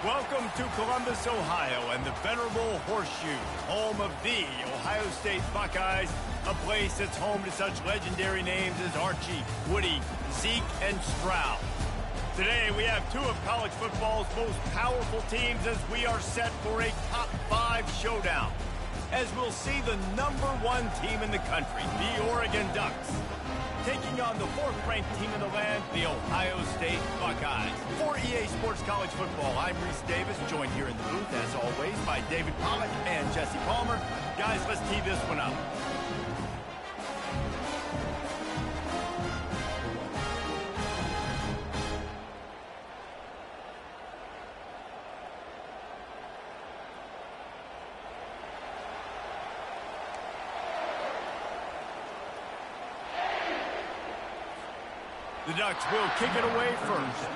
Welcome to Columbus, Ohio, and the venerable Horseshoe, home of the Ohio State Buckeyes, a place that's home to such legendary names as Archie, Woody, Zeke, and Stroud. Today, we have two of college football's most powerful teams as we are set for a top 5 showdown, as we'll see the #1 team in the country, the Oregon Ducks, taking on the 4th-ranked team in the land, the Ohio State Buckeyes. For EA Sports College Football, I'm Reese Davis, joined here in the booth, as always, by David Pollack and Jesse Palmer. Guys, let's tee this one up. The Ducks will kick it away first.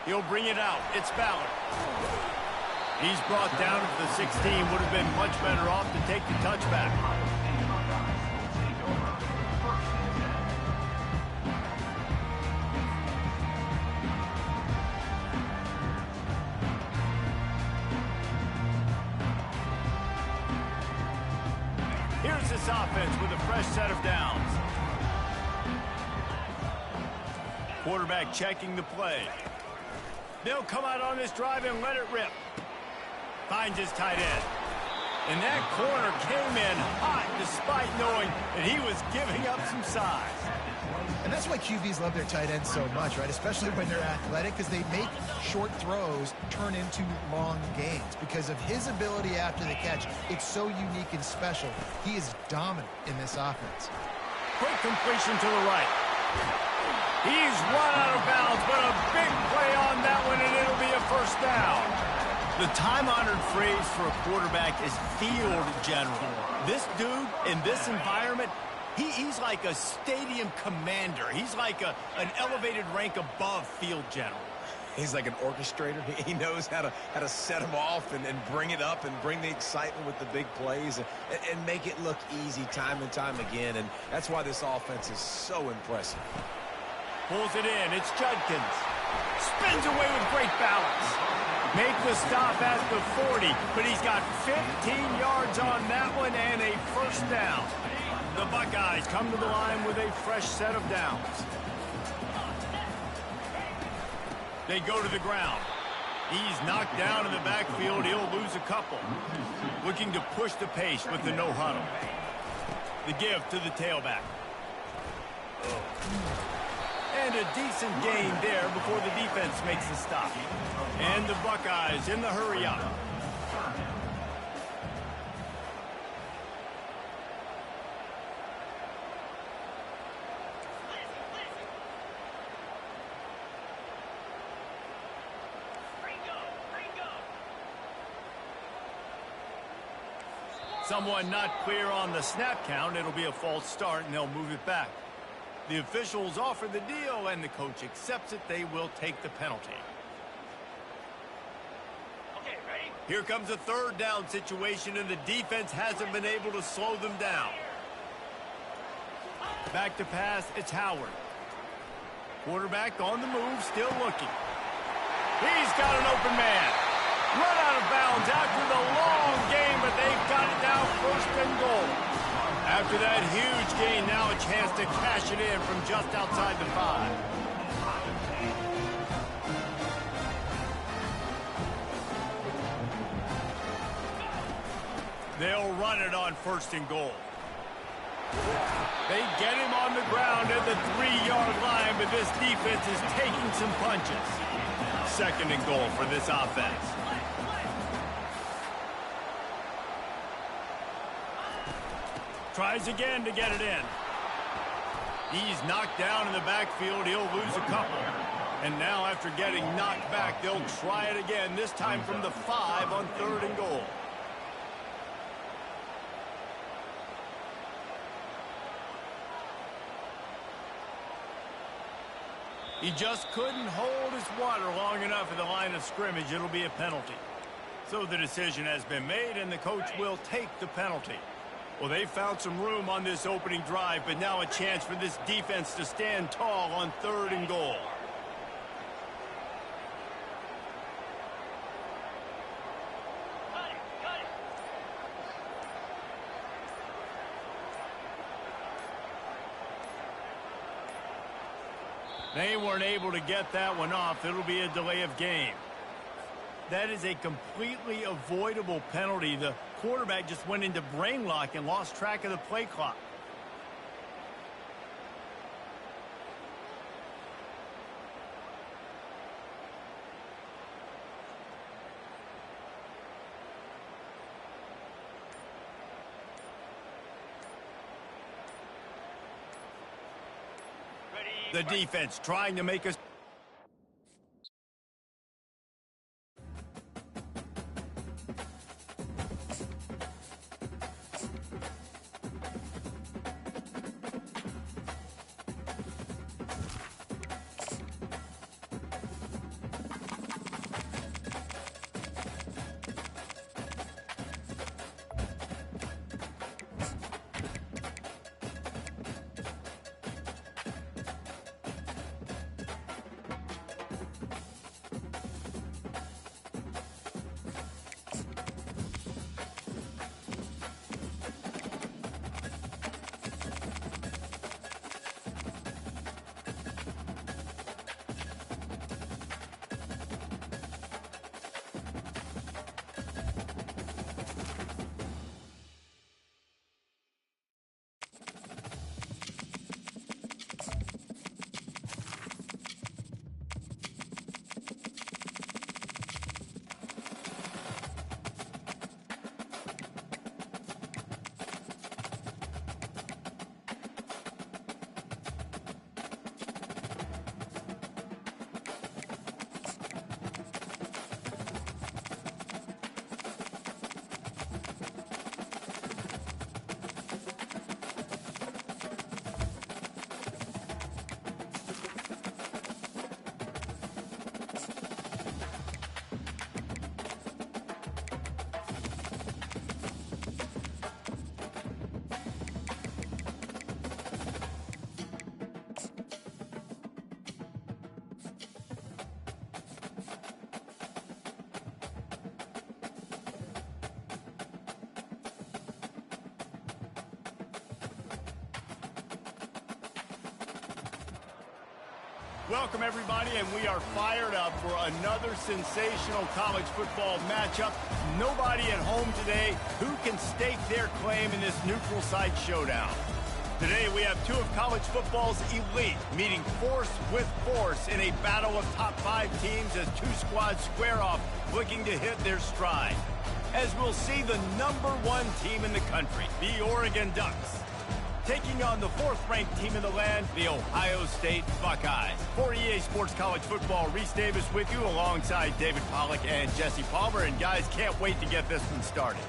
He'll bring it out. It's Ballard. He's brought down to the 16. Would have been much better off to take the touchback. Here's this offense with a fresh set of downs. Quarterback checking the play. They'll come out on this drive and let it rip. Finds his tight end. And that corner came in hot despite knowing that he was giving up some size. And that's why QBs love their tight ends so much, right? Especially when they're athletic, because they make short throws turn into long gains. Because of his ability after the catch, it's so unique and special. He is dominant in this offense. Quick completion to the right. He's run out of bounds, but a big play on that one, and it'll be a first down. The time-honored phrase for a quarterback is field general. This dude, in this environment, he's like a stadium commander. He's like an elevated rank above field general. He's like an orchestrator. He knows how to set them off and bring it up and bring the excitement with the big plays and make it look easy time and time again. And that's why this offense is so impressive. Pulls it in. It's Judkins. Spins away with great balance. Make the stop at the 40, but he's got 15 yards on that one and a first down. The Buckeyes come to the line with a fresh set of downs. They go to the ground. He's knocked down in the backfield. He'll lose a couple. Looking to push the pace with the no huddle. The give to the tailback. And a decent gain there before the defense makes the stop. And the Buckeyes in the hurry up. Someone not clear on the snap count. It'll be a false start, and they'll move it back. The officials offer the deal, and the coach accepts it. They will take the penalty. Okay, ready? Here comes a third down situation, and the defense hasn't been able to slow them down. Back to pass, it's Howard. Quarterback on the move, still looking. He's got an open man. Run out of bounds after the long game, but they've got it now first and goal. After that huge gain, now a chance to cash it in from just outside the 5. They'll run it on first and goal. They get him on the ground at the 3-yard line, but this defense is taking some punches. Second and goal for this offense. Tries again to get it in. He's knocked down in the backfield. He'll lose a couple. And now after getting knocked back, they'll try it again, this time from the 5 on third and goal. He just couldn't hold his water long enough at the line of scrimmage. It'll be a penalty. So the decision has been made, and the coach will take the penalty. Well, they found some room on this opening drive, but now a chance for this defense to stand tall on 3rd and goal. They weren't able to get that one off. It'll be a delay of game. That is a completely avoidable penalty. The quarterback just went into brain lock and lost track of the play clock. The defense trying to make us. Welcome, everybody, and we are fired up for another sensational college football matchup. Nobody at home today who can stake their claim in this neutral site showdown. Today, we have two of college football's elite meeting force with force in a battle of top 5 teams as two squads square off, looking to hit their stride. As we'll see the #1 team in the country, the Oregon Ducks, taking on the 4th-ranked team in the land, the Ohio State Buckeyes. For EA Sports College Football, Reese Davis with you alongside David Pollack and Jesse Palmer. And guys, can't wait to get this one started.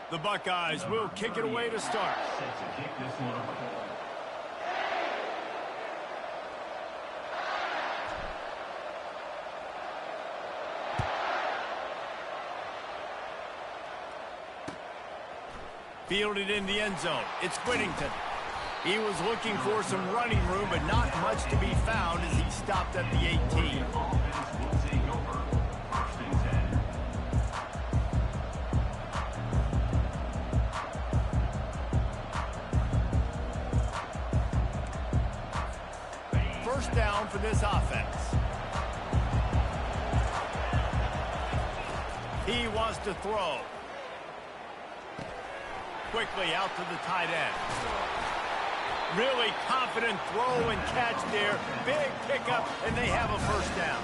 The Buckeyes will kick it away to start. Fielded in the end zone. It's Whittington. He was looking for some running room, but not much to be found as he stopped at the 18. First down for this offense. He wants to throw. Quickly out to the tight end. Really confident throw and catch there. Big pickup, and they have a first down.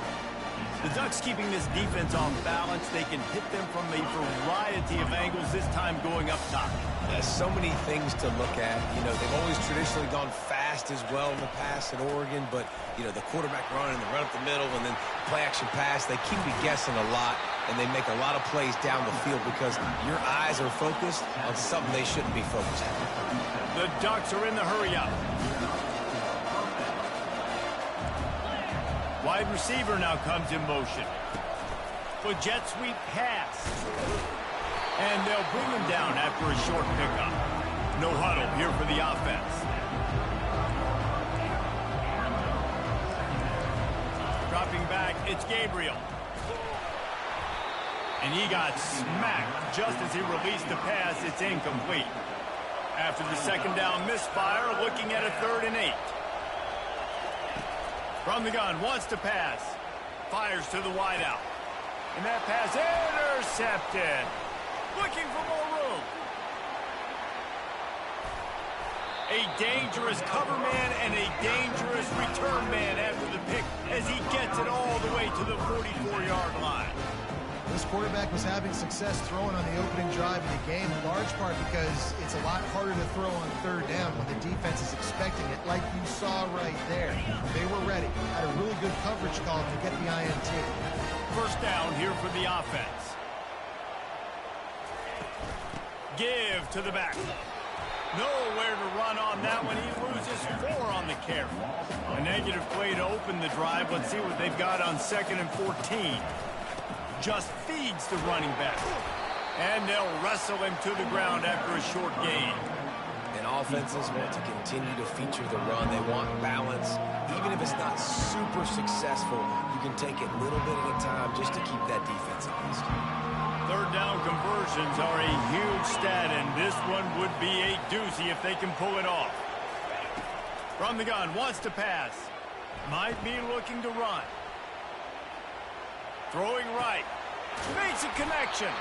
The Ducks keeping this defense on balance. They can hit them from a variety of angles, this time going up top. There's so many things to look at. You know, they've always traditionally gone fast as well in the past at Oregon, but, you know, the quarterback run and the run up the middle and then play-action pass, they keep you guessing a lot, and they make a lot of plays down the field because your eyes are focused on something they shouldn't be focused on. The Ducks are in the hurry-up. Wide receiver now comes in motion. For jet sweep pass. And they'll bring him down after a short pickup. No huddle here for the offense. Dropping back, it's Gabriel. And he got smacked just as he released the pass. It's incomplete. After the second down misfire, looking at a 3rd and 8. From the gun, wants to pass. Fires to the wideout. And that pass intercepted. Looking for more room. A dangerous cover man and a dangerous return man after the pick as he gets it all the way to the 44-yard line. This quarterback was having success throwing on the opening drive of the game, in large part because it's a lot harder to throw on 3rd down when the defense is expecting it, like you saw right there. They were ready. Had a really good coverage call to get the INT. First down here for the offense. Give to the back. Nowhere to run on that one. He loses 4 on the carry. A negative play to open the drive. Let's see what they've got on 2nd and 14. Just feeds the running back. And they'll wrestle him to the ground after a short gain. And offenses want to continue to feature the run. They want balance. Even if it's not super successful, you can take it little bit at a time just to keep that defense honest. 3rd down conversions are a huge stat, and this one would be a doozy if they can pull it off. From the gun, wants to pass. Might be looking to run. Throwing right. Makes a connection.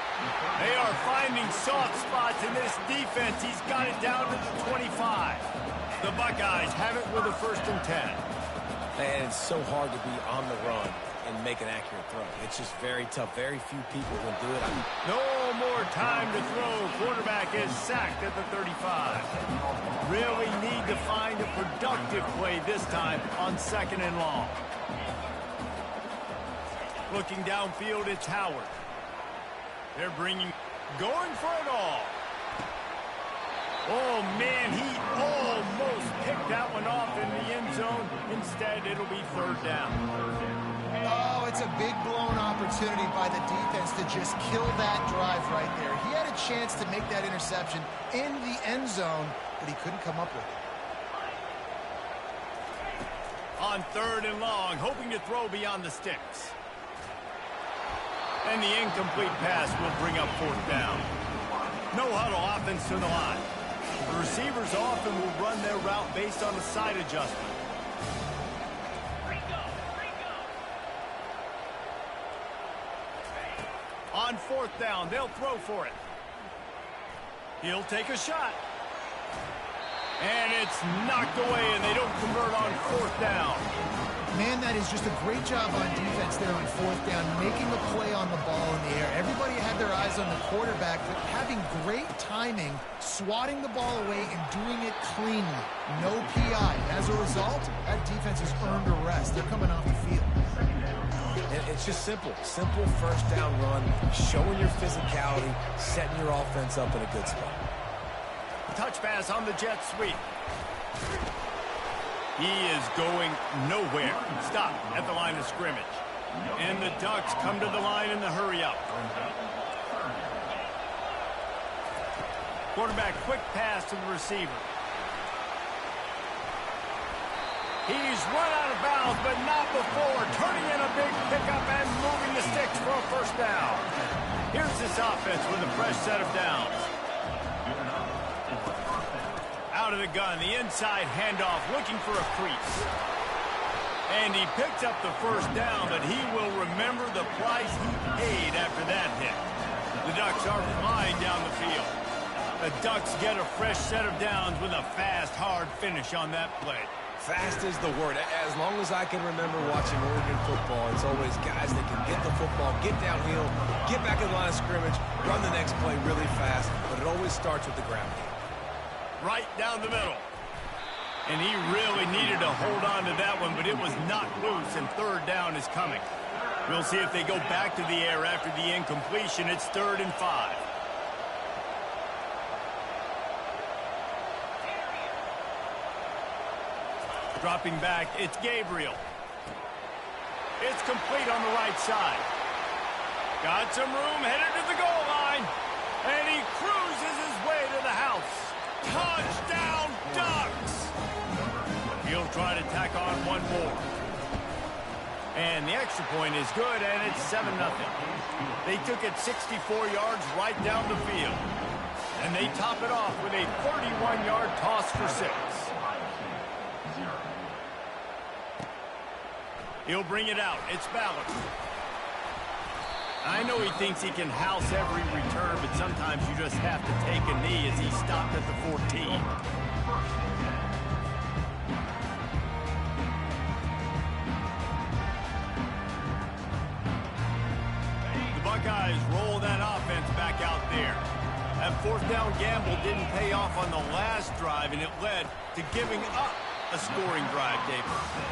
They are finding soft spots in this defense. He's got it down to the 25. The Buckeyes have it with a 1st and 10. And it's so hard to be on the run and make an accurate throw. It's just very tough. Very few people can do it. No more time to throw. Quarterback is sacked at the 35. Really need to find a productive play this time on 2nd and long. Looking downfield, it's Howard. They're going for it all. Oh, man, he almost picked that one off in the end zone. Instead, it'll be 3rd down. Oh, it's a big blown opportunity by the defense to just kill that drive right there. He had a chance to make that interception in the end zone, but he couldn't come up with it. On 3rd and long, hoping to throw beyond the sticks. And the incomplete pass will bring up 4th down. No huddle offense to the line. The receivers often will run their route based on a side adjustment. On 4th down, they'll throw for it. He'll take a shot. And it's knocked away, and they don't convert on 4th down. Man, that is just a great job on defense there on 4th down, making a play on the ball in the air. Everybody had their eyes on the quarterback, but having great timing, swatting the ball away, and doing it cleanly. No PI. As a result, that defense has earned a rest. They're coming off the field. And it's just simple. Simple 1st down run, showing your physicality, setting your offense up in a good spot. Touch pass on the jet sweep. He is going nowhere. Stop at the line of scrimmage. And the Ducks come to the line in the hurry-up. Quarterback, quick pass to the receiver. He's run out of bounds, but not before. Turning in a big pickup and moving the sticks for a 1st down. Here's this offense with a fresh set of downs. Out of the gun, the inside handoff, looking for a crease. And he picks up the 1st down, but he will remember the price he paid after that hit. The Ducks are flying down the field. The Ducks get a fresh set of downs with a fast, hard finish on that play. Fast is the word. As long as I can remember watching Oregon football, it's always guys that can get the football, get downhill, get back in the line of scrimmage, run the next play really fast, but it always starts with the ground game. Right down the middle. And he really needed to hold on to that one, but it was knocked loose, and third down is coming. We'll see if they go back to the air after the incompletion. It's 3rd and 5. Dropping back, it's Gabriel. It's complete on the right side. Got some room, headed to the goal line. And he cruises his way to the house. Touchdown, Ducks! He'll try to tack on one more. And the extra point is good, and it's 7-0. They took it 64 yards right down the field. And they top it off with a 31-yard toss for 6. He'll bring it out. It's Ballard. I know he thinks he can house every return, but sometimes you just have to take a knee as he stopped at the 14. The Buckeyes roll that offense back out there. That 4th down gamble didn't pay off on the last drive, and it led to giving up a scoring drive, David.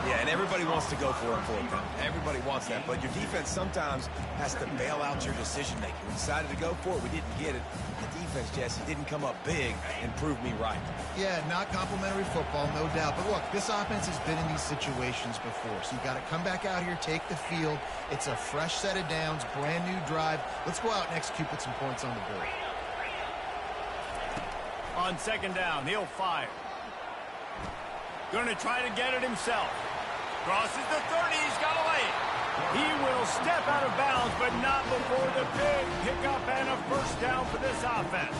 Yeah, and everybody wants to go for it for them. Everybody wants that, but your defense sometimes has to bail out your decision-making. We decided to go for it. We didn't get it. The defense, Jesse, didn't come up big and prove me right. Yeah, not complimentary football, no doubt. But look, this offense has been in these situations before, so you got to come back out here, take the field. It's a fresh set of downs, brand new drive. Let's go out and execute, put some points on the board. On 2nd down, he'll fire. Going to try to get it himself. Crosses the 30. He's got to lay it. He will step out of bounds, but not before the big pickup and a first down for this offense.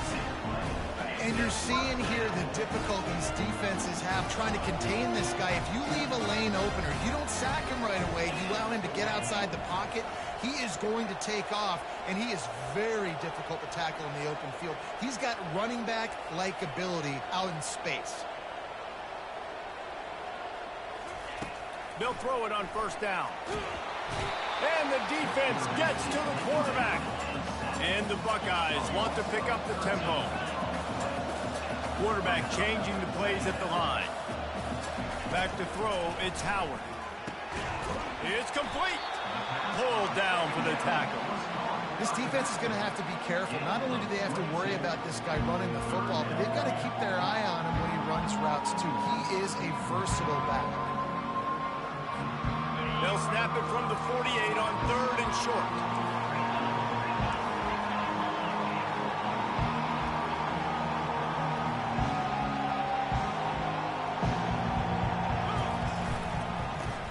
And you're seeing here the difficulties defenses have trying to contain this guy. If you leave a lane open or you don't sack him right away, you allow him to get outside the pocket, he is going to take off, and he is very difficult to tackle in the open field. He's got running back-like ability out in space. They'll throw it on 1st down. And the defense gets to the quarterback. And the Buckeyes want to pick up the tempo. Quarterback changing the plays at the line. Back to throw, it's Howard. It's complete. Pulled down for the tackle. This defense is going to have to be careful. Not only do they have to worry about this guy running the football, but they've got to keep their eye on him when he runs routes too. He is a versatile back. They'll snap it from the 48 on 3rd and short.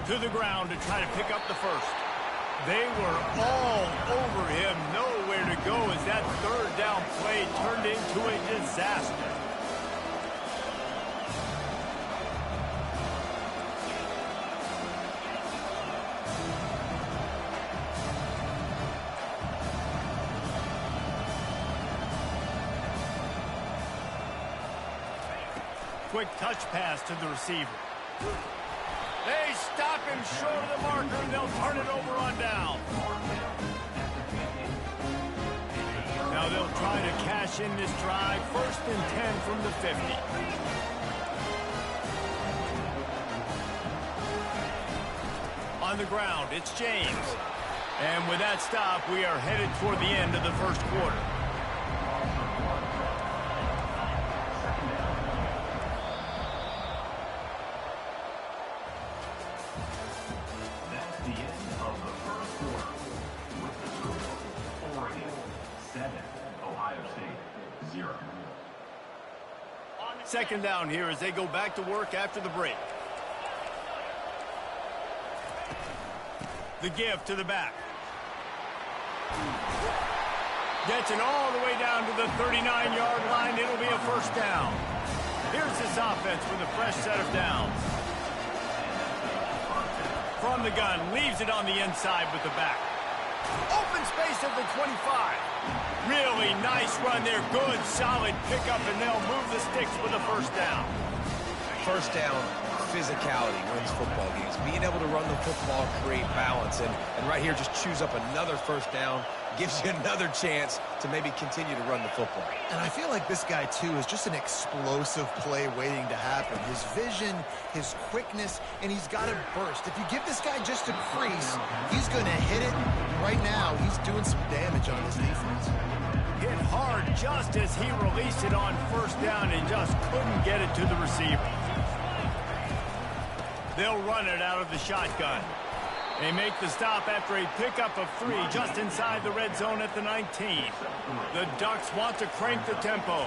To the ground to try to pick up the first. They were all over him, nowhere to go as that 3rd down play turned into a disaster. Quick touch pass to the receiver. They stop him short of the marker, and they'll turn it over on down. Now they'll try to cash in this drive. 1st and 10 from the 50. On the ground, it's James. And with that stop, we are headed toward the end of the 1st quarter. Second down here as they go back to work after the break. The give to the back. Gets it all the way down to the 39-yard line. It'll be a first down. Here's this offense with a fresh set of downs. From the gun, leaves it on the inside with the back. Open space at the 25. Really nice run there. Good, solid pickup, and they'll move the sticks with a first down. First down, physicality wins football games. Being able to run the football, create balance, and right here just choose up another first down, gives you another chance to maybe continue to run the football. And I feel like this guy, too, is just an explosive play waiting to happen. His vision, his quickness, and he's got a burst. If you give this guy just a crease, he's going to hit it. Right now, he's doing some damage on this defense. Hit hard just as he released it on first down and just couldn't get it to the receiver. They'll run it out of the shotgun. They make the stop after a pickup of 3 just inside the red zone at the 19. The Ducks want to crank the tempo.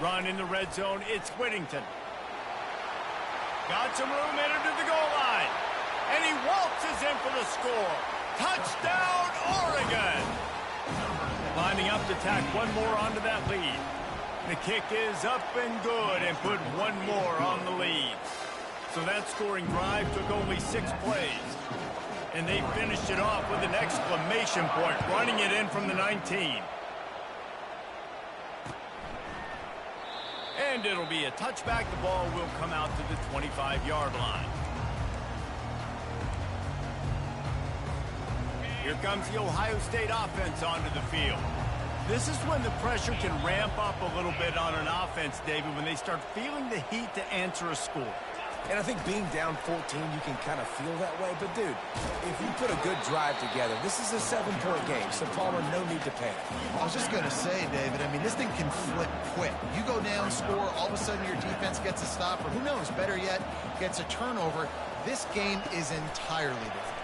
Run in the red zone, it's Whittington. Got some room, entered to the goal line. And he waltzes in for the score. Touchdown, Oregon! Lining up to tack one more onto that lead. The kick is up and good and put one more on the lead. So that scoring drive took only 6 plays. And they finished it off with an exclamation point, running it in from the 19. And it'll be a touchback. The ball will come out to the 25-yard line. Here comes the Ohio State offense onto the field. This is when the pressure can ramp up a little bit on an offense, David, when they start feeling the heat to answer a score. And I think being down 14, you can kind of feel that way. But, dude, if you put a good drive together, this is a 7-point game. So, Palmer, no need to panic. I was just going to say, David, I mean, this thing can flip quick. You go down, score, all of a sudden your defense gets a stop, or who knows, better yet, gets a turnover. This game is entirely different.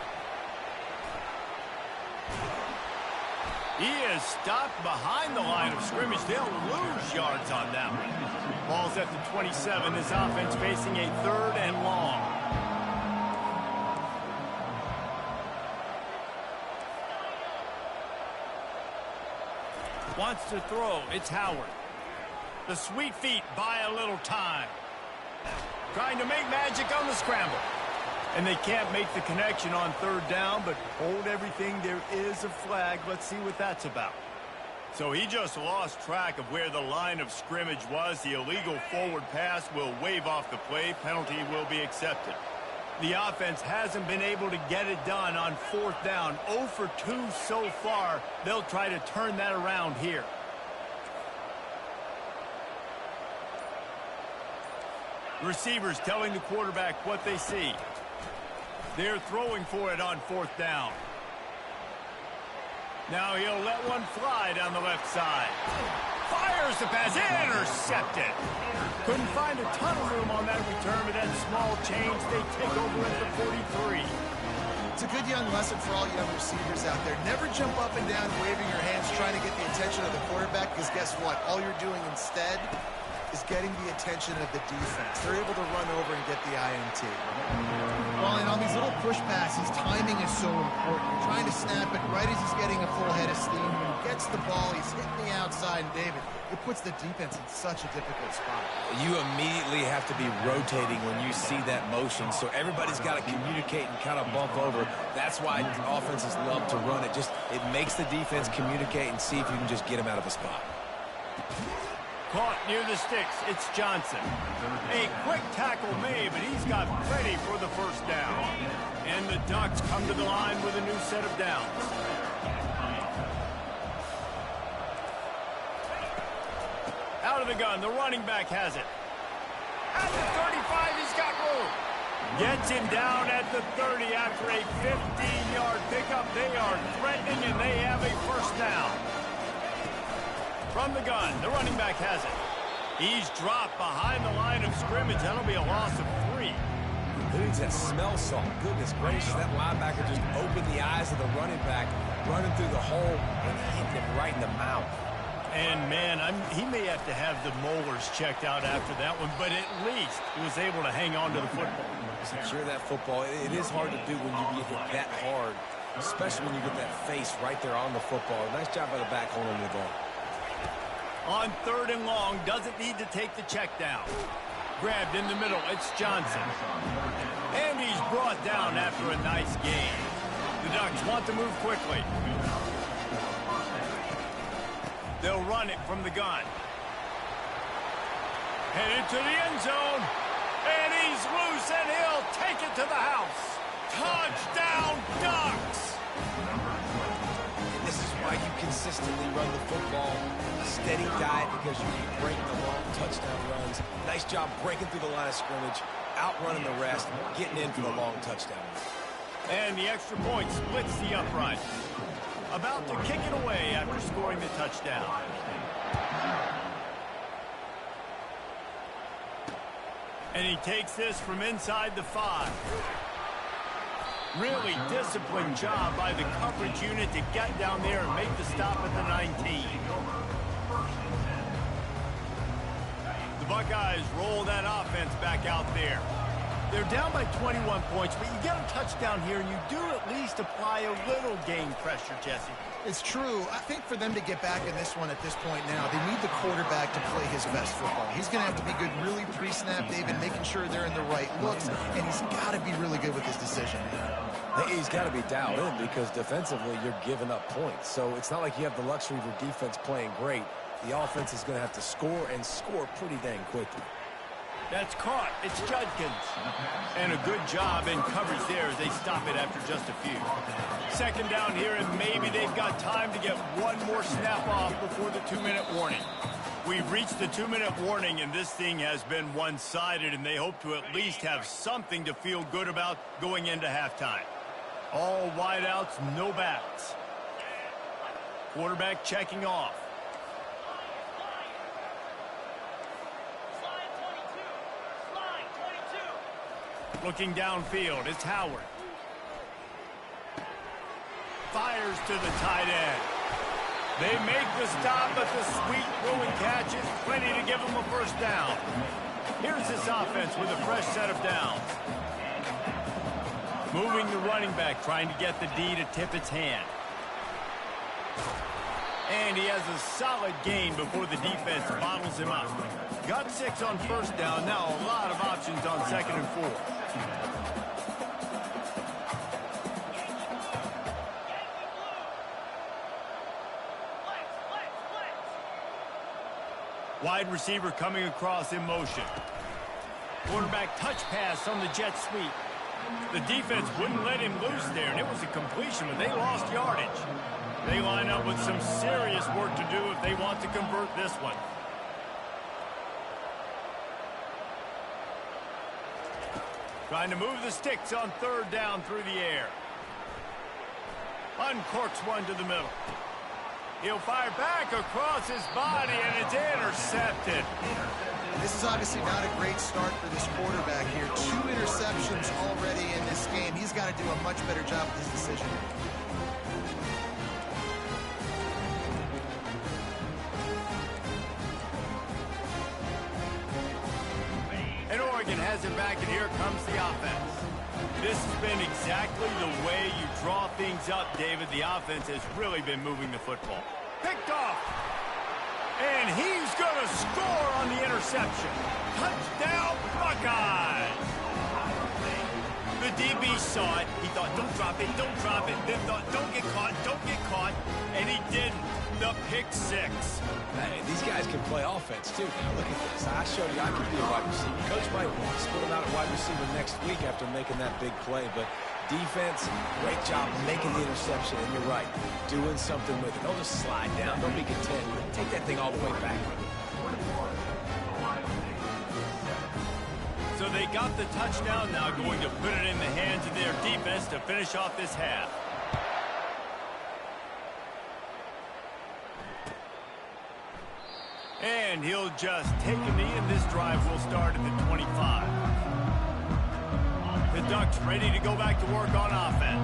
He is stopped behind the line of scrimmage. They'll lose yards on that one. Ball's at the 27. This offense facing a 3rd and long. Wants to throw. It's Howard. The sweet feet buy a little time. Trying to make magic on the scramble. And they can't make the connection on 3rd down, but hold everything. There is a flag. Let's see what that's about. So he just lost track of where the line of scrimmage was. The illegal forward pass will wave off the play. Penalty will be accepted. The offense hasn't been able to get it done on 4th down. 0 for 2 so far. They'll try to turn that around here. Receivers telling the quarterback what they see. They're throwing for it on 4th down. Now he'll let one fly down the left side. Fires the pass, intercepted. Couldn't find a ton of room on that return, but that small change, they take over at the 43. It's a good young lesson for all young receivers out there. Never jump up and down waving your hands trying to get the attention of the quarterback, because guess what? All you're doing instead is getting the attention of the defense. They're able to run over and get the INT. Well, and on these little push passes, timing is so important. You're trying to snap it right as he's getting a full head of steam. When he gets the ball, he's hitting the outside, and David, it puts the defense in such a difficult spot. You immediately have to be rotating when you see that motion, so everybody's got to communicate and kind of bump over. That's why offenses love to run it. It makes the defense communicate and see if you can just get him out of a spot. Caught near the sticks, it's Johnson. A quick tackle made, but he's got plenty for the first down. And the Ducks come to the line with a new set of downs. Out of the gun, the running back has it. At the 35, he's got room. Gets him down at the 30 after a 15-yard pickup. They are threatening, and they have a first down. From the gun, the running back has it. He's dropped behind the line of scrimmage. That'll be a loss of 3. Who needs that smell salt? Goodness gracious, that linebacker just opened the eyes of the running back, running through the hole and hitting him right in the mouth. And, man, he may have to have the molars checked out after that one, but at least he was able to hang on to the football. Secure that football. It is hard to do when you get hit that hard, especially when you get that face right there on the football. Nice job by the back holding the ball. On 3rd and long, doesn't need to take the check down. Grabbed in the middle, it's Johnson. And he's brought down after a nice gain. The Ducks want to move quickly. They'll run it from the gun. Headed to the end zone. And he's loose, and he'll take it to the house. Touchdown, Ducks! This is why you consistently run the football. A steady diet because you break the long touchdown runs. Nice job breaking through the line of scrimmage, outrunning the rest, getting in for the long touchdown. And the extra point splits the upright. About to kick it away after scoring the touchdown. And he takes this from inside the 5. Really disciplined job by the coverage unit to get down there and make the stop at the 19. The Buckeyes roll that offense back out there. They're down by 21 points, but you get a touchdown here, and you do at least apply a little game pressure, Jesse. It's true. I think for them to get back in this one at this point now, they need the quarterback to play his best football. He's going to have to be good really pre-snap, David, making sure they're in the right looks, and he's got to be really good with his decision. He's got to be dialed in because defensively you're giving up points. So it's not like you have the luxury of your defense playing great. The offense is going to have to score and score pretty dang quickly. That's caught. It's Judkins. And a good job in coverage there as they stop it after just a few. Second down here, and maybe they've got time to get one more snap off before the 2-minute warning. We've reached the 2-minute warning, and this thing has been one-sided, and they hope to at least have something to feel good about going into halftime. All wideouts, no backs. Quarterback checking off. Looking downfield, it's Howard. Fires to the tight end. They make the stop, but the sweet throwing catch is plenty to give them a first down. Here's this offense with a fresh set of downs. Moving the running back, trying to get the D to tip its hand. And he has a solid gain before the defense bottles him up. Got 6 on first down, now a lot of options on 2nd and 4. Wide receiver coming across in motion. Quarterback touch pass on the jet sweep. The defense wouldn't let him loose there, and it was a completion, but they lost yardage. They line up with some serious work to do if they want to convert this one. Trying to move the sticks on 3rd down through the air. Uncorks one to the middle. He'll fire back across his body, and it's intercepted. This is obviously not a great start for this quarterback here. 2 interceptions already in this game. He's got to do a much better job with his decision. And Oregon has it back, and here comes the offense. This has been exactly the way you draw things up, David. The offense has really been moving the football. Picked off. And he's going to score on the interception. Touchdown, Buckeyes. The DB saw it. He thought, don't drop it, don't drop it. Then thought, don't get caught, don't get caught. And he didn't. The pick 6. Hey, these guys can play offense, too. Now, look at this. I showed you I can be a wide receiver. Coach might split him out at wide receiver next week after making that big play. But defense, great job making the interception. And you're right, doing something with it. Don't just slide down. Don't be content. Take that thing all the way back. So they got the touchdown, now going to put it in the hands of their defense to finish off this half. And he'll just take a knee, and this drive will start at the 25. The Ducks ready to go back to work on offense.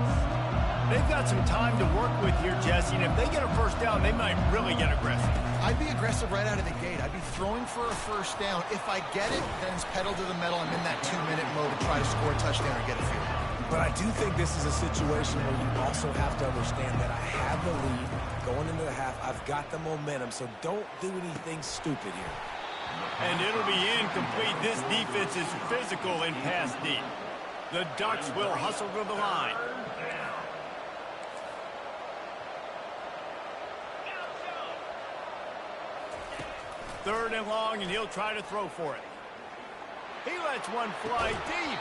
They've got some time to work with here, Jesse, and if they get a first down, they might really get aggressive. I'd be aggressive right out of the gate. I'd be throwing for a first down. If I get it, then it's pedal to the metal. I'm in that 2-minute mode to try to score a touchdown or get a field. But I do think this is a situation where you also have to understand that I have the lead going into the half. I've got the momentum, so don't do anything stupid here. And it'll be incomplete. This defense is physical and pass deep. The Ducks will hustle to the line. 3rd and long, and he'll try to throw for it. He lets one fly deep,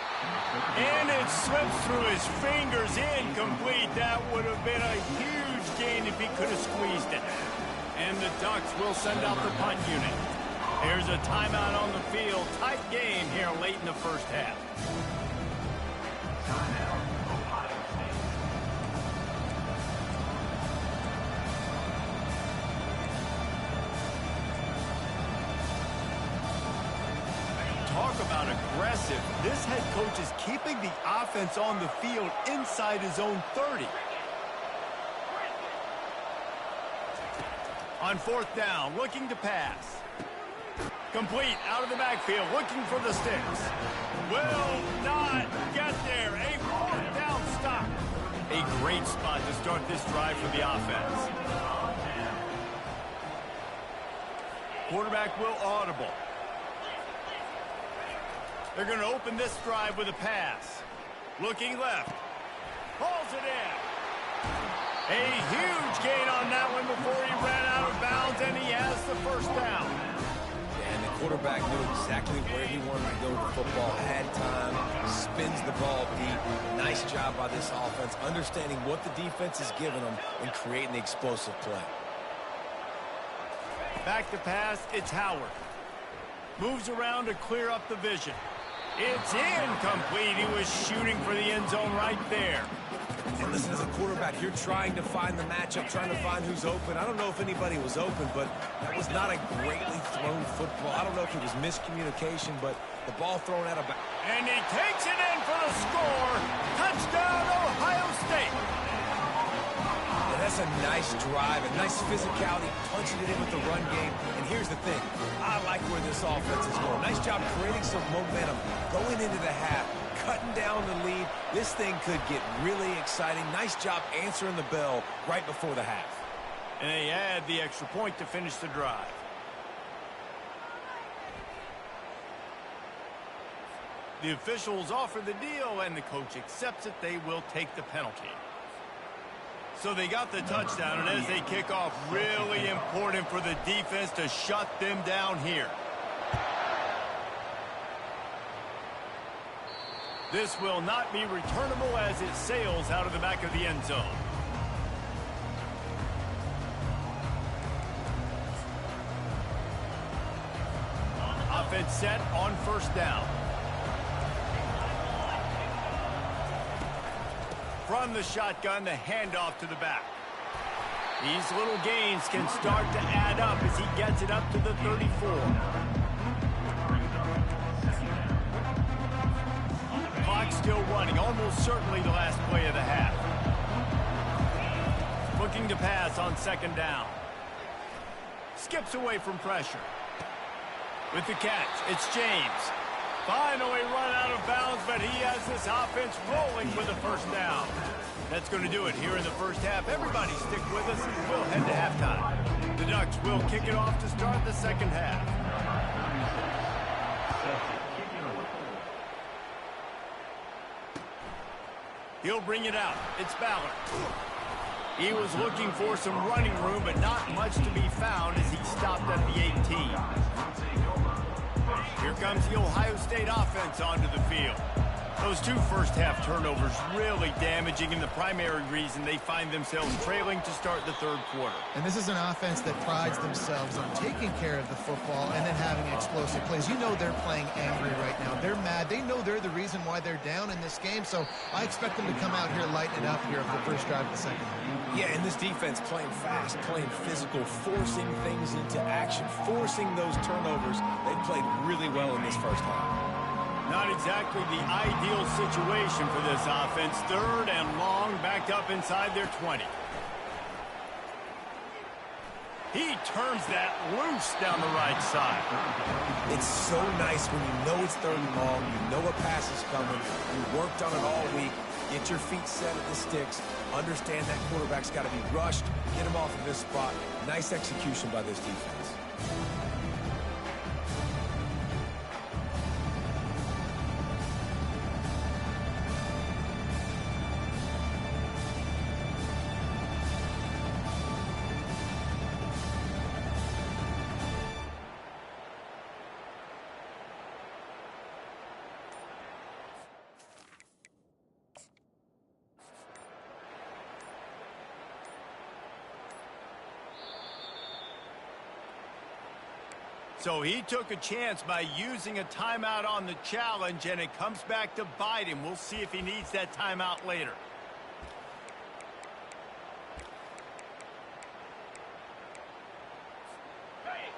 and it slips through his fingers, incomplete. That would have been a huge gain if he could have squeezed it. And the Ducks will send out the punt unit. Here's a timeout on the field. Tight game here late in the first half. Talk about aggressive. This head coach is keeping the offense on the field inside his own 30. On 4th down, looking to pass. Complete out of the backfield, looking for the sticks. Will not get there. A 4th down stop. A great spot to start this drive for the offense. Quarterback will audible. They're going to open this drive with a pass. Looking left. Hauls it in. A huge gain on that one before he ran out of bounds, and he has the 1st down. And the quarterback knew exactly where he wanted to go with the football, had time, spins the ball deep. Nice job by this offense, understanding what the defense is giving them and creating the explosive play. Back to pass, it's Howard. Moves around to clear up the vision. It's incomplete. He was shooting for the end zone right there. And listen, as a quarterback, you're trying to find the matchup, trying to find who's open. I don't know if anybody was open, but that was not a greatly thrown football. I don't know if it was miscommunication, but the ball thrown out of bounds. And he takes it in for the score. Touchdown, Ohio State. And that's a nice drive, a nice physicality, punching it in with the run game. And here's the thing. I like where this offense is going. Nice job creating some momentum going into the half. Cutting down the lead. This thing could get really exciting. Nice job answering the bell right before the half. And they add the extra point to finish the drive. The officials offer the deal, and the coach accepts it. They will take the penalty. So they got the touchdown, and as they kick off, really important for the defense to shut them down here. This will not be returnable as it sails out of the back of the end zone. Offense set on 1st down. From the shotgun, the handoff to the back. These little gains can start to add up as he gets it up to the 34. Clock still running, almost certainly the last play of the half. Looking to pass on 2nd down. Skips away from pressure. With the catch, it's James. Finally run out of bounds, but he has this offense rolling with a 1st down. That's going to do it here in the first half. Everybody stick with us. We'll head to halftime. The Ducks will kick it off to start the 2nd half. He'll bring it out. It's Ballard. He was looking for some running room, but not much to be found as he stopped at the 18. Here comes the Ohio State offense onto the field. Those 2 first-half turnovers really damaging, and the primary reason they find themselves trailing to start the 3rd quarter. And this is an offense that prides themselves on taking care of the football and then having explosive plays. You know they're playing angry right now. They're mad. They know they're the reason why they're down in this game, so I expect them to come out here, lighten it up here for the first drive of the 2nd half. Yeah, and this defense playing fast, playing physical, forcing things into action, forcing those turnovers. They played really well in this first half. Not exactly the ideal situation for this offense. 3rd and long, backed up inside their 20. He turns that loose down the right side. It's so nice when you know it's 3rd and long, you know a pass is coming, you worked on it all week, get your feet set at the sticks, understand that quarterback's got to be rushed, get him off of this spot. Nice execution by this defense. So he took a chance by using a timeout on the challenge, and it comes back to bite him. We'll see if he needs that timeout later.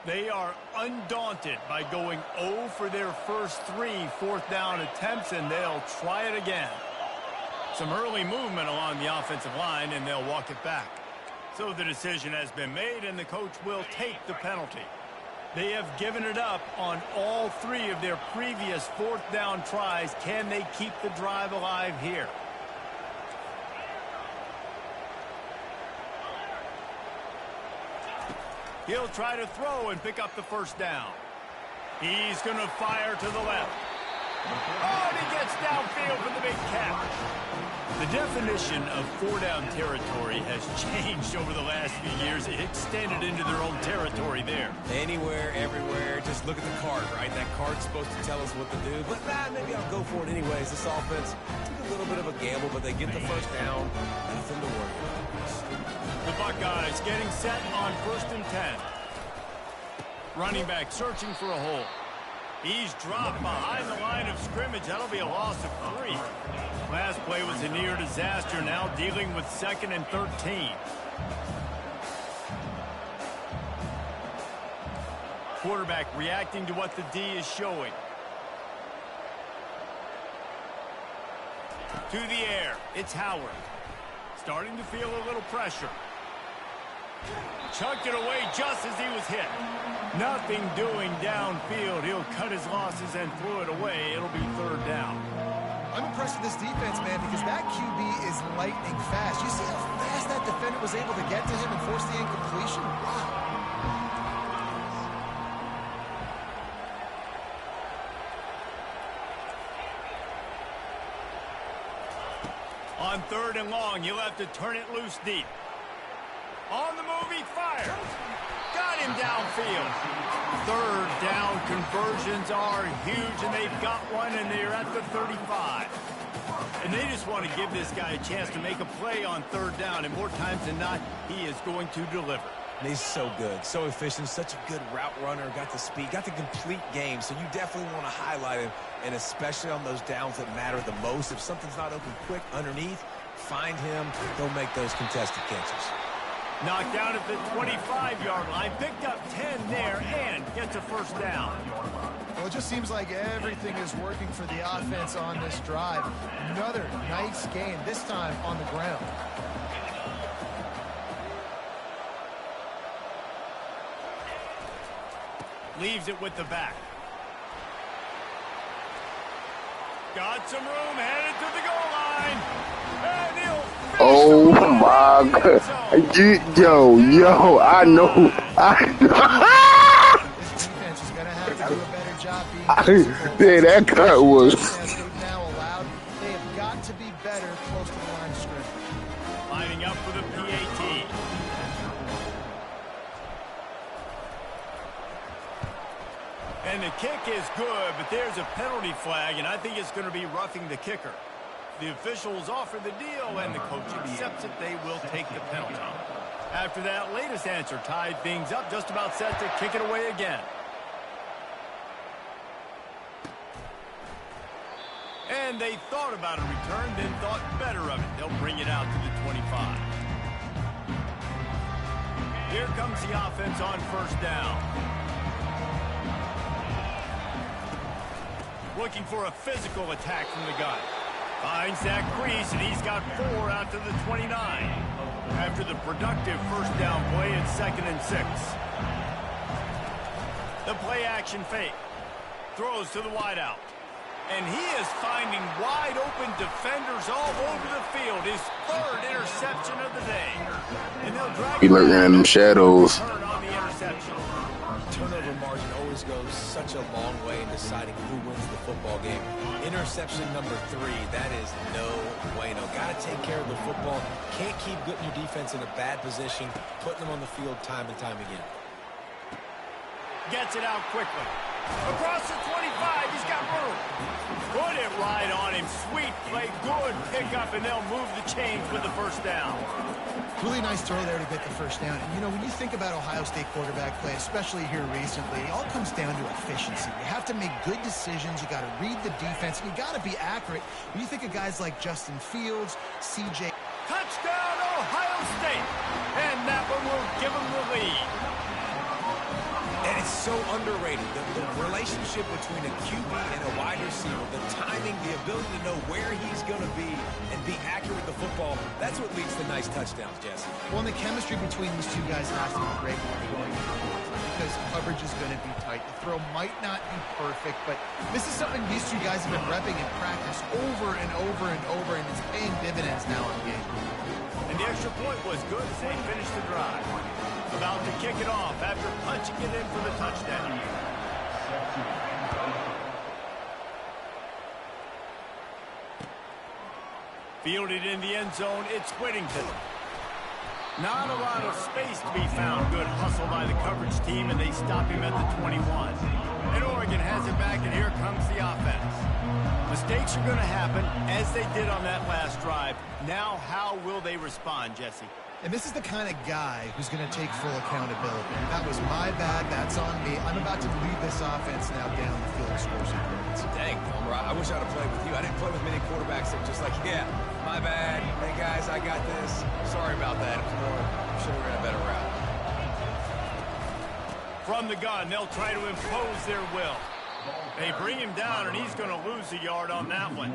They are undaunted by going 0 for their first 3 fourth-down attempts, and they'll try it again. Some early movement along the offensive line, and they'll walk it back. So the decision has been made, and the coach will take the penalty. They have given it up on all 3 of their previous fourth-down tries. Can they keep the drive alive here? He'll try to throw and pick up the first down. He's going to fire to the left. Oh, and he gets downfield for the big catch. The definition of 4-down territory has changed over the last few years. It extended into their own territory there. Anywhere, everywhere, just look at the card, right? That card's supposed to tell us what to do, but maybe I'll go for it anyways. This offense took a little bit of a gamble, but they get the first down. Nothing to worry about. The Buckeyes getting set on 1st and 10. Running back searching for a hole. He's dropped behind the line of scrimmage. That'll be a loss of 3. Last play was a near disaster. Now dealing with 2nd and 13. Quarterback reacting to what the D is showing. To the air. It's Howard. Starting to feel a little pressure. Chucked it away just as he was hit. Nothing doing downfield. He'll cut his losses and throw it away. It'll be 3rd down. I'm impressed with this defense, man, because that QB is lightning fast. You see how fast that defender was able to get to him and force the incompletion? Wow. On 3rd and long, you'll have to turn it loose deep. On the move, he fires. Got him downfield. 3rd down conversions are huge, and they've got one, and they're at the 35. And they just want to give this guy a chance to make a play on 3rd down, and more times than not, he is going to deliver. And he's so good, so efficient, such a good route runner, got the speed, got the complete game, so you definitely want to highlight him, and especially on those downs that matter the most. If something's not open quick underneath, find him, go make those contested catches. Knocked down at the 25-yard line, picked up 10 there, and gets a 1st down. Well, it just seems like everything is working for the offense on this drive. Another nice game, this time on the ground. Leaves it with the back. Got some room, headed to the goal line. And he'll oh my God. Yo, I know. This defense is going to have to do a better job being physical. Yeah, that cut was. Now allowed. They have got to be better close to the line of scrimmage. Lining up for the PAT. And the kick is good, but there's a penalty flag, and I think it's going to be roughing the kicker. The officials offer the deal, and the coach accepts it. They will take the penalty. After that latest answer tied things up, just about set to kick it away again. And they thought about a return, then thought better of it. They'll bring it out to the 25. Here comes the offense on 1st down. Looking for a physical attack from the gun. Finds that crease, and he's got 4 out to the 29. After the productive 1st down play, it's 2nd and 6. The play action fake. Throws to the wideout. And he is finding wide open defenders all over the field. His 3rd interception of the day. And they'll drag He lurking in them shadows. on the interception. Turnover margin always goes such a long way in deciding who wins the football game. Interception number 3, that is no bueno. Got to take care of the football. Can't keep putting your defense in a bad position, putting them on the field time and time again. Gets it out quickly. Across the 25, he's got room. Put it right on him. Sweet play, good pickup, and they'll move the chains with the first down. Really nice throw there to get the first down. And, you know, when you think about Ohio State quarterback play, especially here recently, it all comes down to efficiency. You have to make good decisions. You got to read the defense, and you got to be accurate. When you think of guys like Justin Fields, C.J. Touchdown, Ohio State. And that one will give them the lead. And it's so underrated, the relationship between a QB and a wide receiver, the timing, the ability to know where he's going to be and be accurate with the football, that's what leads to nice touchdowns, Jesse. Well, and the chemistry between these two guys has to be great because coverage is going to be tight. The throw might not be perfect, but this is something these two guys have been repping in practice over and over and over, and it's paying dividends now in the game. And the extra point was good as they finished the drive. About to kick it off after punching it in for the touchdown. Fielded in the end zone, it's Whittington. Not a lot of space to be found. Good hustle by the coverage team, and they stop him at the 21. And Oregon has it back, and here comes the offense. Mistakes are going to happen, as they did on that last drive. Now, how will they respond, Jesse? And this is the kind of guy who's going to take full accountability. That was my bad. That's on me. I'm about to lead this offense now down the field and score some points. Dang, Fulmer, I wish I'd have played with you. I didn't play with many quarterbacks that just like, yeah, my bad. Hey, guys, I got this. Sorry about that. It was more, should have ran a better route. From the gun, they'll try to impose their will. They bring him down, and he's going to lose a yard on that one.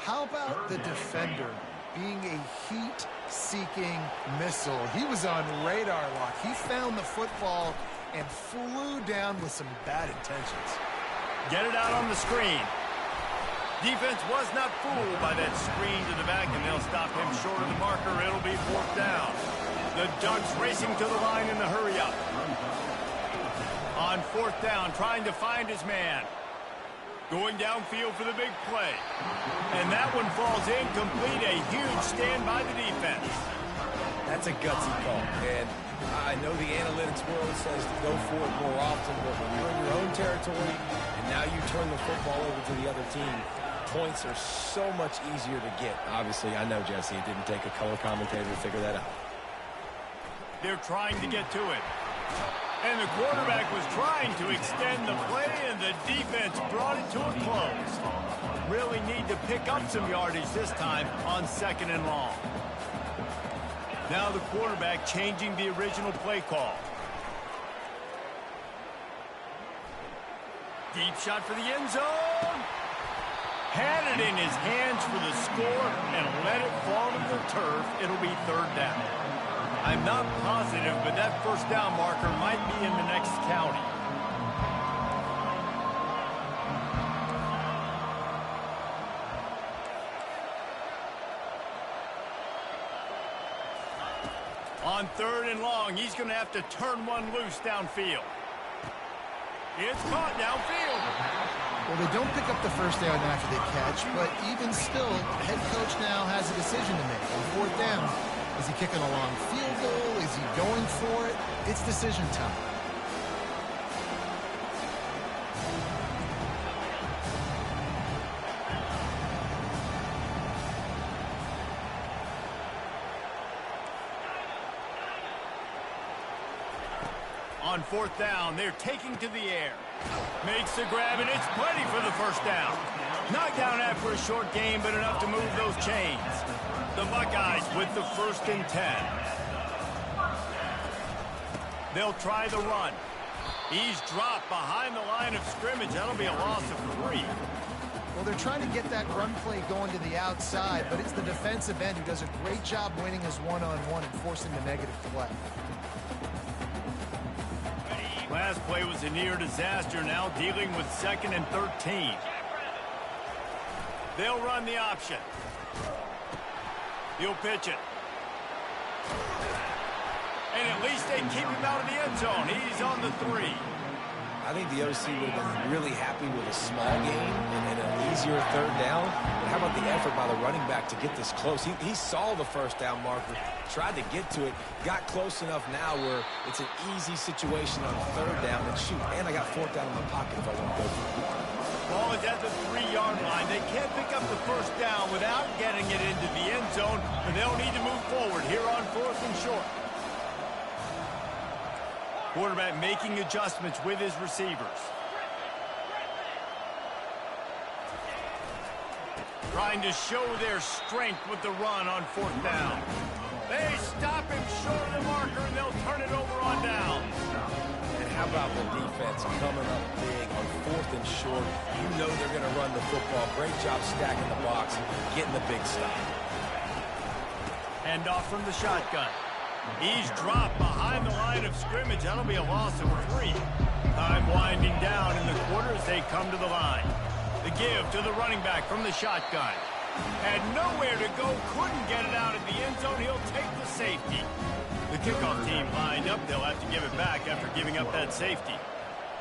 How about the defender being a heat-seeking missile? He was on radar lock. He found the football and flew down with some bad intentions. Get it out on the screen. Defense was not fooled by that screen to the back, and they'll stop him short of the marker. It'll be fourth down. The Ducks racing to the line in the hurry-up. On fourth down, trying to find his man. Going downfield for the big play. And that one falls incomplete. A huge stand by the defense. That's a gutsy call. And I know the analytics world says to go for it more often, but when you're in your own territory and now you turn the football over to the other team, points are so much easier to get. Obviously, I know, Jesse, it didn't take a color commentator to figure that out. They're trying to get to it. And the quarterback was trying to extend the play, and the defense brought it to a close. Really need to pick up some yardage this time on second and long. Now the quarterback changing the original play call. Deep shot for the end zone. Had it in his hands for the score and let it fall to the turf. It'll be third down. I'm not positive, but that first down marker might be in the next county. On third and long, he's going to have to turn one loose downfield. It's caught downfield. Well, they don't pick up the first down after the catch, but even still, the head coach now has a decision to make. On fourth down, is he kicking a long field goal? Is he going for it? It's decision time. On fourth down, they're taking to the air. Makes the grab, and it's plenty for the first down. Knocked down after a short game, but enough to move those chains. The Buckeyes with the 1st and 10. They'll try the run. He's dropped behind the line of scrimmage. That'll be a loss of 3. Well, they're trying to get that run play going to the outside, but it's the defensive end who does a great job winning his one-on-one and forcing the negative play. Last play was a near disaster, now dealing with 2nd and 13. They'll run the option. He'll pitch it. And at least they keep him out of the end zone. He's on the 3. I think the OC would have been really happy with a small gain and an easier third down. But how about the effort by the running back to get this close? He saw the first down marker, tried to get to it, got close enough now where it's an easy situation on third down. And shoot, and I got fourth down in my pocket if I want to go for it. Ball is at the 3-yard line. They can't pick up the first down without getting it into the end zone, but they'll need to move forward here on 4th and short. Quarterback making adjustments with his receivers. Trying to show their strength with the run on 4th down. They stop him short of the marker, and they'll turn it over on down. And how about the defense coming up big on 4th and short? You know they're going to run the football. Great job stacking the box, getting the big stop. Hand off from the shotgun. He's dropped behind the line of scrimmage. That'll be a loss of 3. Time winding down in the quarter as they come to the line. The give to the running back from the shotgun. Had nowhere to go, couldn't get it out at the end zone. He'll take the safety. The kickoff team lined up. They'll have to give it back after giving up that safety.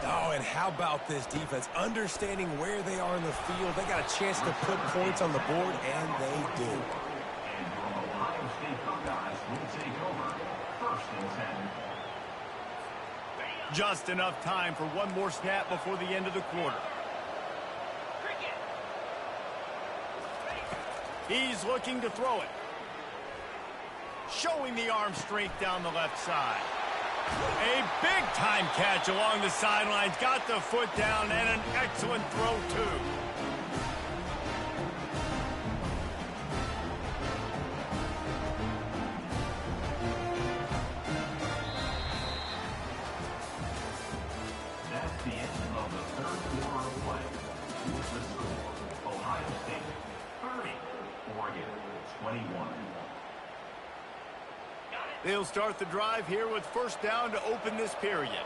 Oh, and how about this defense? Understanding where they are in the field. They got a chance to put points on the board, and they do. Just enough time for one more snap before the end of the quarter. He's looking to throw it. Showing the arm strength down the left side. A big-time catch along the sidelines. Got the foot down and an excellent throw, too. That's the end of the third quarter of play. With the score, Ohio State 30, Oregon 21. They'll start the drive here with first down to open this period.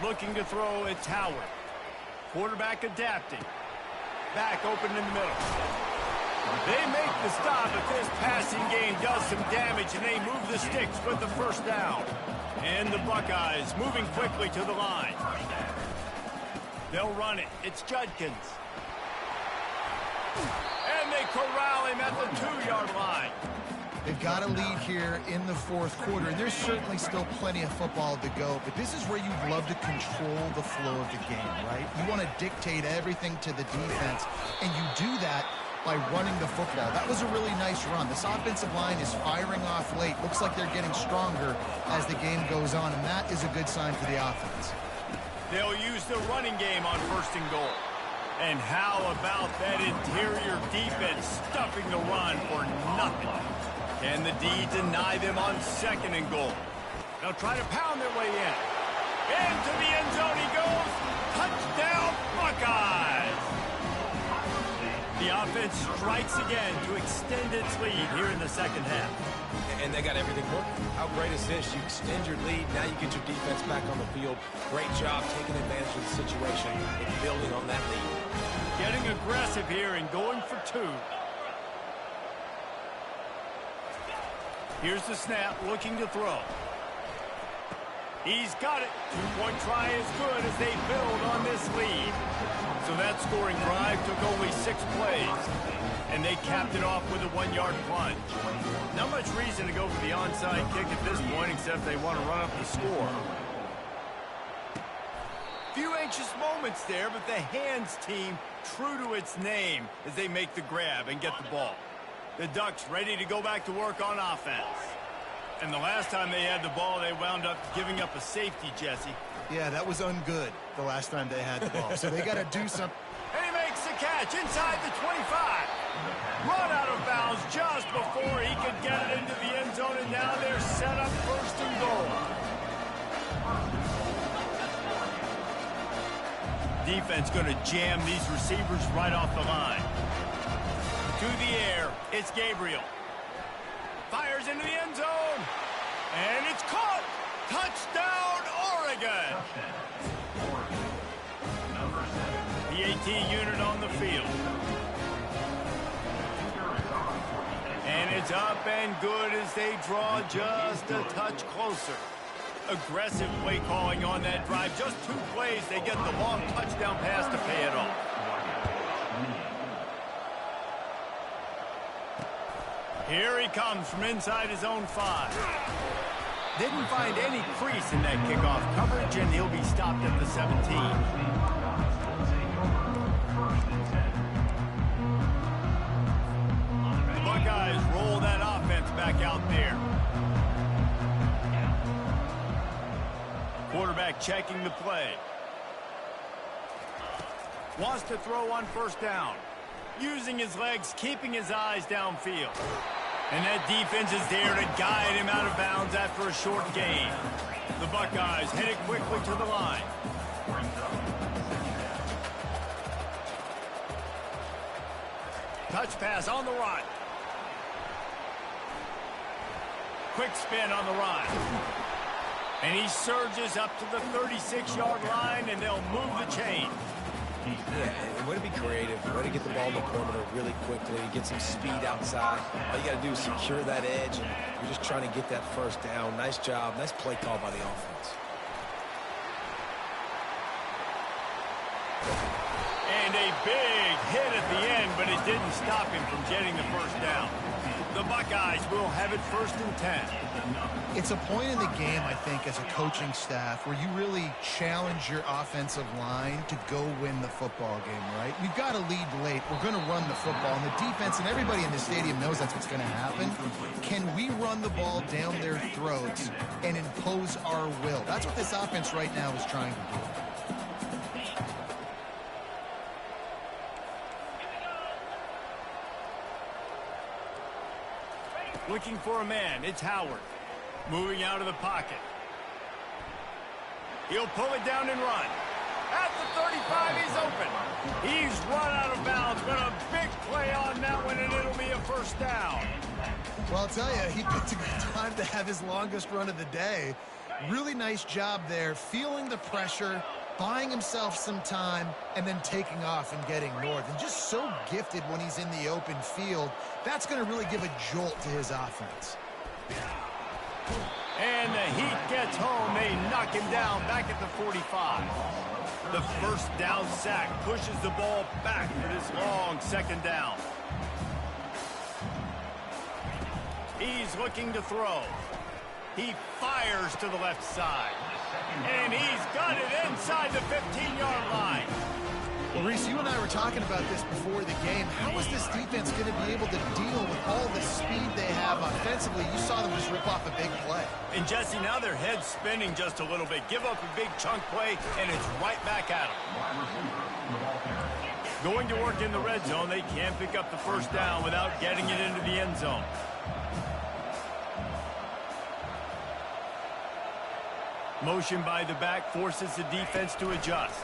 Looking to throw, it's Howard. Quarterback adapting. Back open in the middle. They make the stop, but this passing game does some damage, and they move the sticks with the first down. And the Buckeyes moving quickly to the line. They'll run it. It's Judkins. And they corral him at the 2-yard line. They've got a lead here in the 4th quarter, and there's certainly still plenty of football to go, but this is where you'd love to control the flow of the game, right? You want to dictate everything to the defense, and you do that by running the football. That was a really nice run. This offensive line is firing off late. Looks like they're getting stronger as the game goes on, and that is a good sign for the offense. They'll use the running game on 1st and goal. And how about that interior defense stuffing the run for nothing? Can the D deny them on 2nd and goal? They'll try to pound their way in. Into the end zone he goes. Touchdown, Buckeyes! The offense strikes again to extend its lead here in the 2nd half. And they got everything working. How great is this? You extend your lead, now you get your defense back on the field. Great job taking advantage of the situation and building on that lead. Getting aggressive here and going for 2. Here's the snap, looking to throw. He's got it. 2-point try is good as they build on this lead. So that scoring drive took only 6 plays. And they capped it off with a 1-yard plunge. Not much reason to go for the onside kick at this point, except they want to run up the score. Few anxious moments there, but the hands team true to its name as they make the grab and get the ball. The Ducks ready to go back to work on offense. And the last time they had the ball, they wound up giving up a safety, Jesse. Yeah, that was ungood the last time they had the ball. So they got to do something. And he makes the catch inside the 25. Run out of bounds just before he could get it into the end zone, and now they're set up 1st and goal. Defense going to jam these receivers right off the line. To the air, it's Gabriel. Fires into the end zone. And it's caught. Touchdown, Oregon. The AT unit on the field. And it's up and good as they draw just a touch closer. Aggressive play calling on that drive. Just 2 plays, they get the long touchdown pass to pay it off. Here he comes from inside his own 5. Didn't find any crease in that kickoff coverage, and he'll be stopped at the 17. The Buckeyes roll that offense back out there. Quarterback checking the play. Wants to throw on first down. Using his legs, keeping his eyes downfield. And that defense is there to guide him out of bounds after a short gain. The Buckeyes headed quickly to the line. Touch pass on the run. Quick spin on the run. And he surges up to the 36-yard line, and they'll move the chain. Yeah, way to be creative, way to get the ball in the perimeter really quickly, get some speed outside. All you got to do is secure that edge, and you're just trying to get that first down. Nice job, nice play call by the offense. And a big hit at the end, but it didn't stop him from getting the first down. The Buckeyes will have it 1st and 10. It's a point in the game, I think, as a coaching staff where you really challenge your offensive line to go win the football game, right? We've got to lead late. We're going to run the football. And the defense and everybody in the stadium knows that's what's going to happen. Can we run the ball down their throats and impose our will? That's what this offense right now is trying to do. Looking for a man, it's Howard. Moving out of the pocket. He'll pull it down and run. At the 35, he's open. He's run out of bounds, but a big play on that one, and it'll be a first down. Well, I'll tell you, he picked a good time to have his longest run of the day. Really nice job there, feeling the pressure, buying himself some time, and then taking off and getting north. And just so gifted when he's in the open field. That's going to really give a jolt to his offense. And the Heat gets home. They knock him down back at the 45. The first down sack pushes the ball back for this long 2nd down. He's looking to throw. He fires to the left side. And he's got it inside the 15-yard line. Well, Reese, you and I were talking about this before the game. How is this defense going to be able to deal with all the speed they have offensively? You saw them just rip off a big play. And, Jesse, now their head's spinning just a little bit. Give up a big chunk play, and it's right back at them. Going to work in the red zone, they can't pick up the first down without getting it into the end zone. Motion by the back forces the defense to adjust.